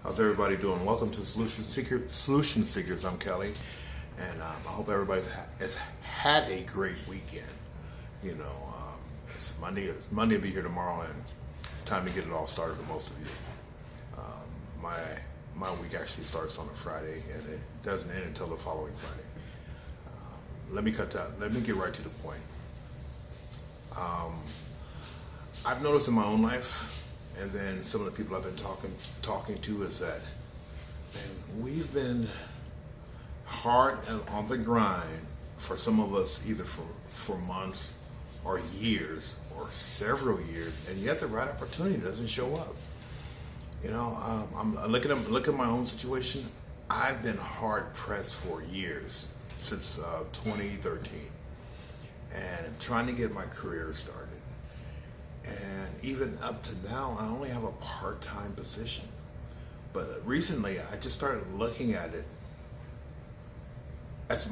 How's everybody doing? Welcome to Solution Seekers. I'm Kelly, and I hope has had a great weekend. You know, it's Monday. Monday will be here tomorrow, and time to get it all started for most of you. My week actually starts on a Friday, and it doesn't end until the following Friday. Let me cut that. Let me get right to the point. Um, I've noticed in my own life, and then some of the people I've been talking to, is that, man, we've been hard and on the grind for some of us, either for months or years or several years, and yet the right opportunity doesn't show up. You know, I'm looking at my own situation. I've been hard pressed for years, since 2013, and I'm trying to get my career started. And even up to now, I only have a part-time position. But recently, I just started looking at it as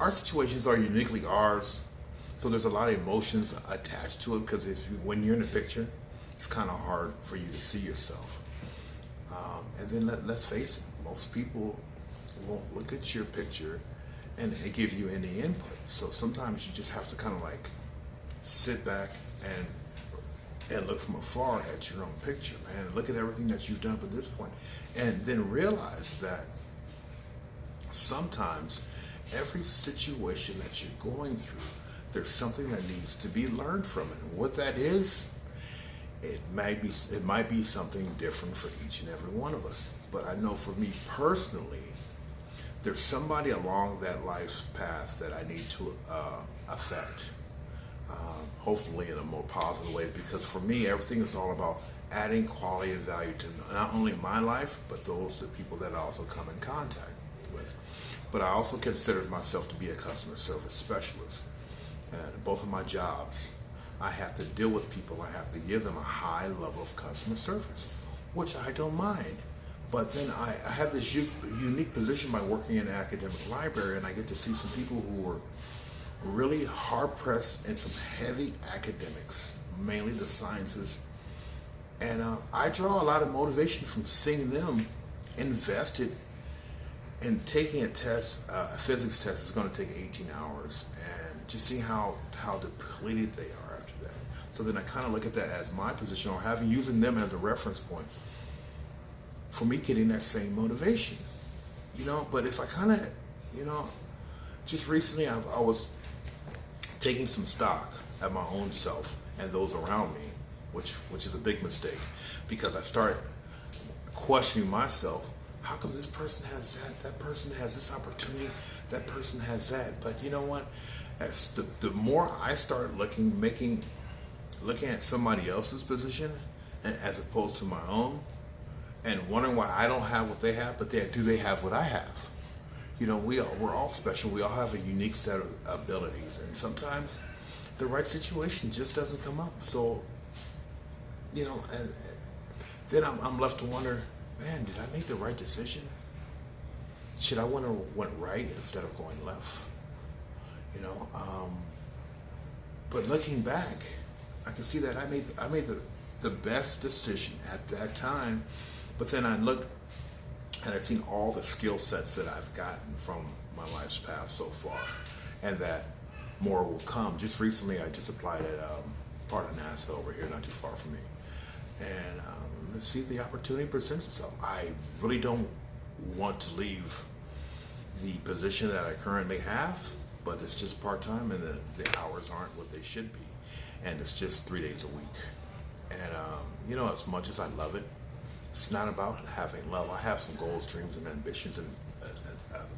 our situations are uniquely ours. So there's a lot of emotions attached to it, because when you're in the picture, it's kind of hard for you to see yourself. And then let's face it, most people won't look at your picture and give you any input. So sometimes you just have to kind of like sit back and look from afar at your own picture, man, and look at everything that you've done up to this point, and then realize that sometimes every situation that you're going through, there's something that needs to be learned from it. And what that is, it might be something different for each and every one of us. But I know for me personally, there's somebody along that life's path that I need to affect. Hopefully in a more positive way, because for me, everything is all about adding quality and value to not only my life, but the people that I also come in contact with. But I also consider myself to be a customer service specialist. And both of my jobs, I have to deal with people. I have to give them a high level of customer service, which I don't mind. But then I have this unique position by working in an academic library, and I get to see some people who are really hard pressed in some heavy academics, mainly the sciences. And I draw a lot of motivation from seeing them invested in taking a test. A physics test is going to take 18 hours, and just seeing how depleted they are after that. So then I kind of look at that as my position, or using them as a reference point for me getting that same motivation. You know, but if I kind of, just recently I was taking some stock at my own self and those around me, which is a big mistake, because I start questioning myself. How come this person has that person has this opportunity, that person has that? But you know what, as the more I start looking at somebody else's position, and as opposed to my own, and wondering why I don't have what they have, but do they have what I have? You know, we're all special. We all have a unique set of abilities, and sometimes the right situation just doesn't come up. So, and then I'm left to wonder, man, did I make the right decision? Should I went right instead of going left? But looking back, I can see that I made the best decision at that time. But then I look, and I've seen all the skill sets that I've gotten from my life's path so far, and that more will come. Just recently, I just applied at part of NASA over here, not too far from me, and let's see if the opportunity presents itself. I really don't want to leave the position that I currently have, but it's just part-time, and the hours aren't what they should be, and it's just 3 days a week. And as much as I love it, it's not about having love. I have some goals, dreams, and ambitions, and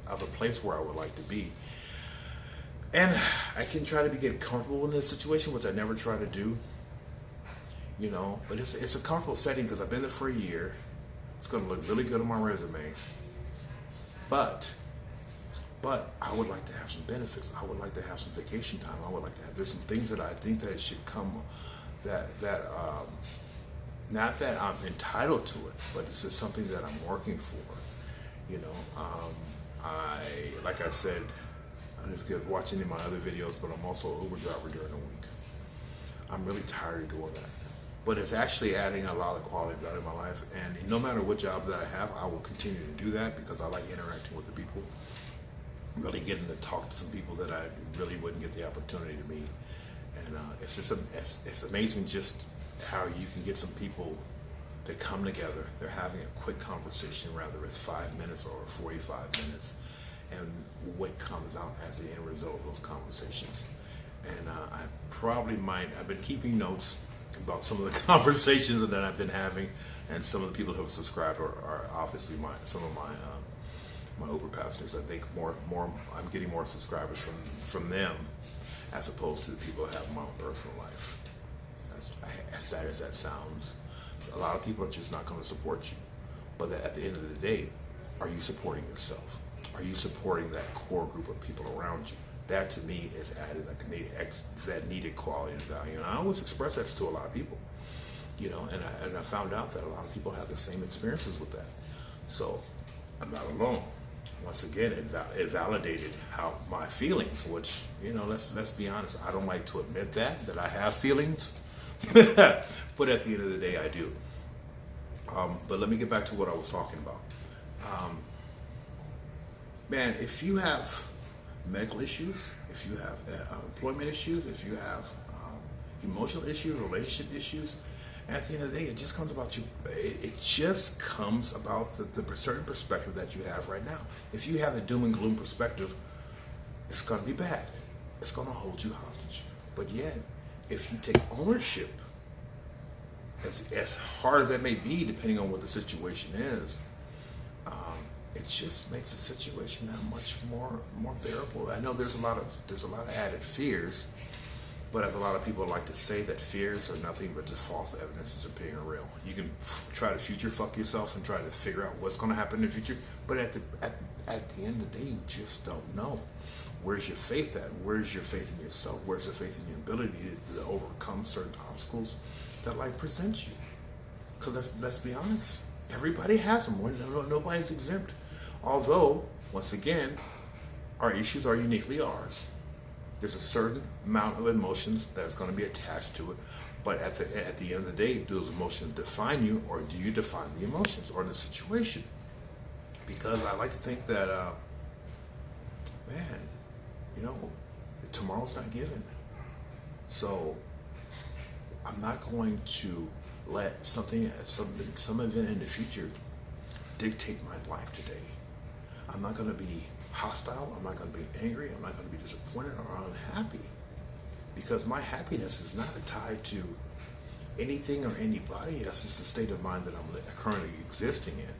of a place where I would like to be. And I can try to get comfortable in this situation, which I never try to do. But it's a comfortable setting because I've been there for a year. It's going to look really good on my resume. But I would like to have some benefits. I would like to have some vacation time. There's some things that I think that should come that not that I'm entitled to it, but it's just something that I'm working for. Like I said, I don't know if you guys watch any of my other videos, but I'm also an Uber driver during the week. I'm really tired of doing that. but it's actually adding a lot of quality value in my life. And no matter what job that I have, I will continue to do that because I like interacting with the people, really getting to talk to some people that I really wouldn't get the opportunity to meet. And it's just it's amazing just how you can get some people that come together. They're having a quick conversation, whether it's 5 minutes or 45 minutes, and what comes out as the end result of those conversations. And I've been keeping notes about some of the conversations that I've been having, and some of the people who have subscribed are obviously some of my Uber pastors. I think I'm getting more subscribers from them as opposed to the people that have my own personal life. As sad as that sounds, a lot of people are just not going to support you. But at the end of the day, are you supporting yourself? Are you supporting that core group of people around you? That to me is added that needed quality and value. And I always express that to a lot of people, and I found out that a lot of people have the same experiences with that. So I'm not alone. Once again, it validated how my feelings, which, let's be honest, I don't like to admit that I have feelings, but at the end of the day, I do. But let me get back to what I was talking about. Man, if you have medical issues, if you have employment issues, if you have emotional issues, relationship issues, at the end of the day, it just comes about you. It just comes about the certain perspective that you have right now. If you have the doom and gloom perspective, it's going to be bad. It's going to hold you hostage. But yet, if you take ownership, as hard as that may be, depending on what the situation is, it just makes the situation that much more bearable. I know there's a lot of added fears, but as a lot of people like to say, that fears are nothing but just false evidences of being real. You can try to future fuck yourself and try to figure out what's going to happen in the future, but at the end of the day, you just don't know. Where's your faith at? Where's your faith in yourself? Where's your faith in your ability to overcome certain obstacles that life presents you? Because let's be honest, everybody has them. Nobody's exempt. Although, once again, our issues are uniquely ours. There's a certain amount of emotions that's going to be attached to it, but at the end of the day, do those emotions define you, or do you define the emotions or the situation? Because I like to think that, tomorrow's not given. So I'm not going to let some event in the future dictate my life today. I'm not going to be hostile. I'm not going to be angry. I'm not going to be disappointed or unhappy, because my happiness is not tied to anything or anybody. That's just the state of mind that I'm currently existing in,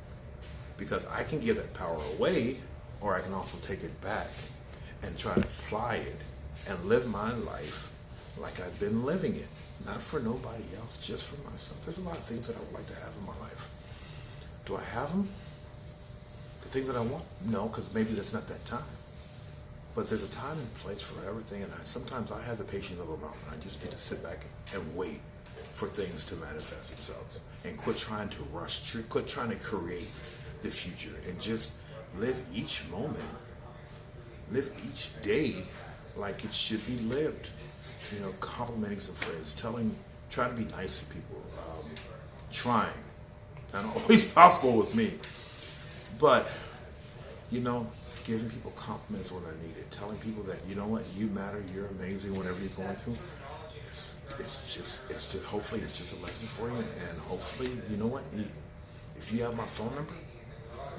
because I can give that power away, or I can also take it back and try to apply it and live my life like I've been living it, not for nobody else, just for myself. There's a lot of things that I would like to have in my life. Do I have them? The things that I want? No, because maybe that's not that time. But there's a time and place for everything, and sometimes I have the patience of a mountain. I just need to sit back and wait for things to manifest themselves, and quit trying to rush, quit trying to create the future, and just live each moment, live each day like it should be lived. Complimenting some friends, trying to be nice to people, trying. Not always possible with me, but giving people compliments when they're needed, telling people that you matter, you're amazing, whatever you're going through. It's just hopefully it's just a lesson for you, and hopefully if you have my phone number,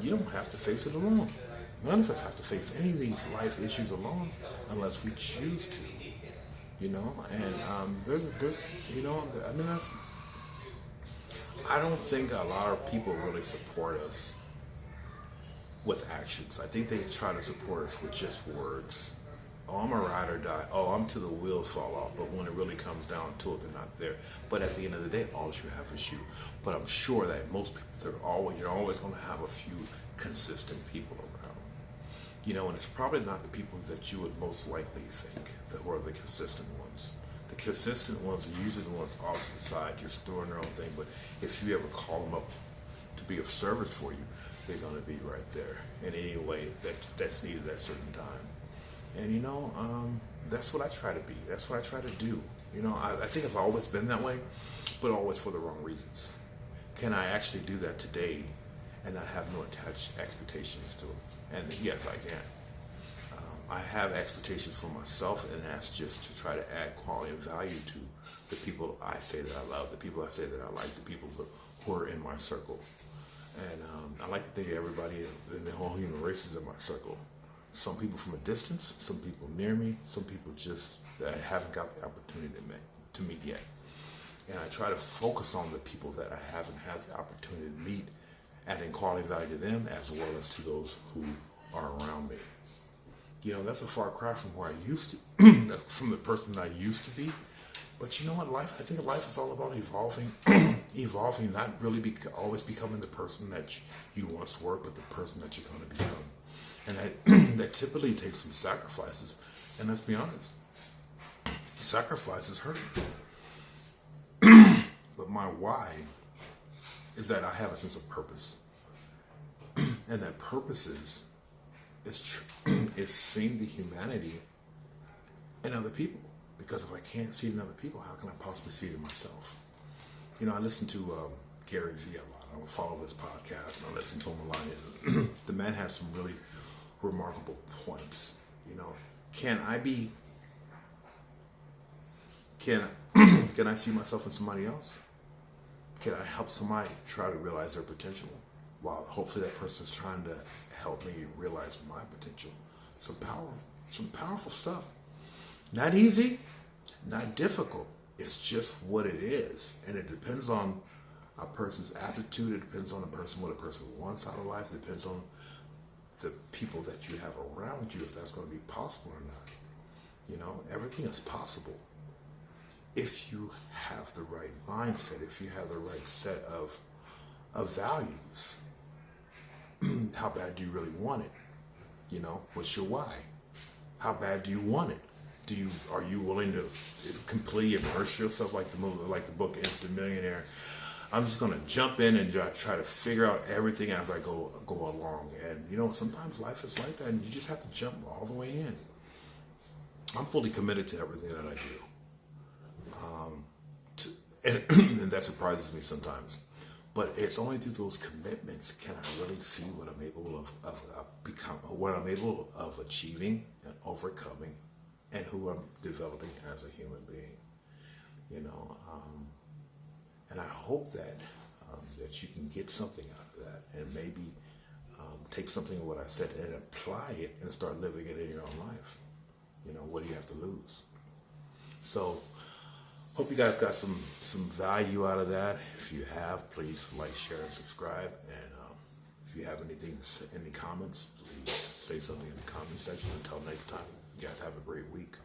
you don't have to face it alone. None of us have to face any of these life issues alone unless we choose to. I don't think a lot of people really support us with actions. I think they try to support us with just words. Oh, I'm a ride or die. Oh, I'm till the wheels fall off. But when it really comes down to it, they're not there. But at the end of the day, all you have is you. But I'm sure that most people, you're always going to have a few consistent people around. And it's probably not the people that you would most likely think that were the consistent ones. The consistent ones are usually the ones off to the side, just doing their own thing. But if you ever call them up to be of service for you, they're going to be right there in any way that's needed at a certain time. And that's what I try to be. That's what I try to do. I think I've always been that way. but always for the wrong reasons? Can I actually do that today and not have no attached expectations to it? And yes, I can. I have expectations for myself, and that's just to try to add quality and value to the people I say that I love, the people I say that I like, the people who are in my circle. And I like to think everybody in the whole human race is in my circle. Some people from a distance, some people near me, some people just that I haven't got the opportunity to meet yet. And I try to focus on the people that I haven't had the opportunity to meet, adding quality value to them as well as to those who are around me. That's a far cry from where I used to, from the person that I used to be. But you know what, I think life is all about evolving, not really always becoming the person that you once were, but the person that you're going to become. And that typically takes some sacrifices. And let's be honest, sacrifices hurt. But my why is that I have a sense of purpose. And that purpose is seeing the humanity in other people. Because if I can't see it in other people, how can I possibly see it in myself? I listen to Gary Vee a lot. I follow his podcast and I listen to him a lot. And the man has some really remarkable points. Can I see myself in somebody else? Can I help somebody try to realize their potential while hopefully that person's trying to help me realize my potential? Some powerful stuff. Not easy, not difficult. It's just what it is. And it depends on a person's attitude. It depends on what a person wants out of life. It depends on the people that you have around you, if that's going to be possible or not. Everything is possible if you have the right mindset, if you have the right set of values. How bad do you really want it? What's your why? How bad do you want it? Are you willing to completely immerse yourself like the book Instant Millionaire? I'm just gonna jump in and try to figure out everything as I go along. And sometimes life is like that, and you just have to jump all the way in. I'm fully committed to everything that I do. And that surprises me sometimes. But it's only through those commitments can I really see what I'm able of achieving and overcoming, and who I'm developing as a human being. And I hope that you can get something out of that, and maybe take something of what I said and apply it and start living it in your own life. What do you have to lose? So, hope you guys got some value out of that. If you have, please like, share, and subscribe. And if you have any comments, please say something in the comment section. Until next time, you guys have a great week.